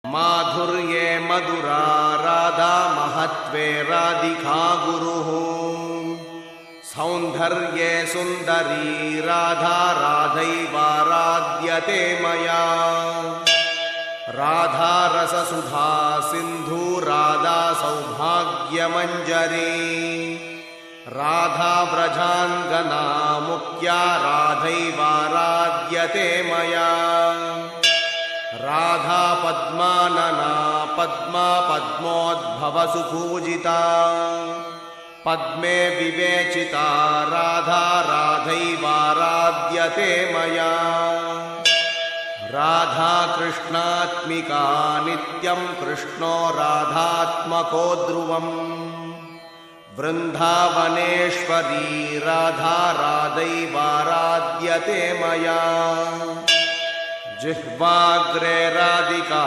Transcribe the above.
माधुर्ये मधुरा राधा महत्त्वे राधिका गुरुः सौन्दर्ये सुन्दरी राधा राधैवाराध्यते मया राधा रससुधा सिन्धु राधा सौभाग्यमञ्जरी राधा व्रजाङ्गना मुख्या राधैवाराध्यते मया राधा पद्मानना पद्मा पद्मोद्भवसुपूजिता पद्मे विवेचिता राधा राधैवाराध्यते मया राधा कृष्णात्मिका नित्यं कृष्णो राधात्मको ध्रुवम् वृन्दावनेश्वरी राधा राधैवाराध्यते मया जिह्वाग्रे राधिका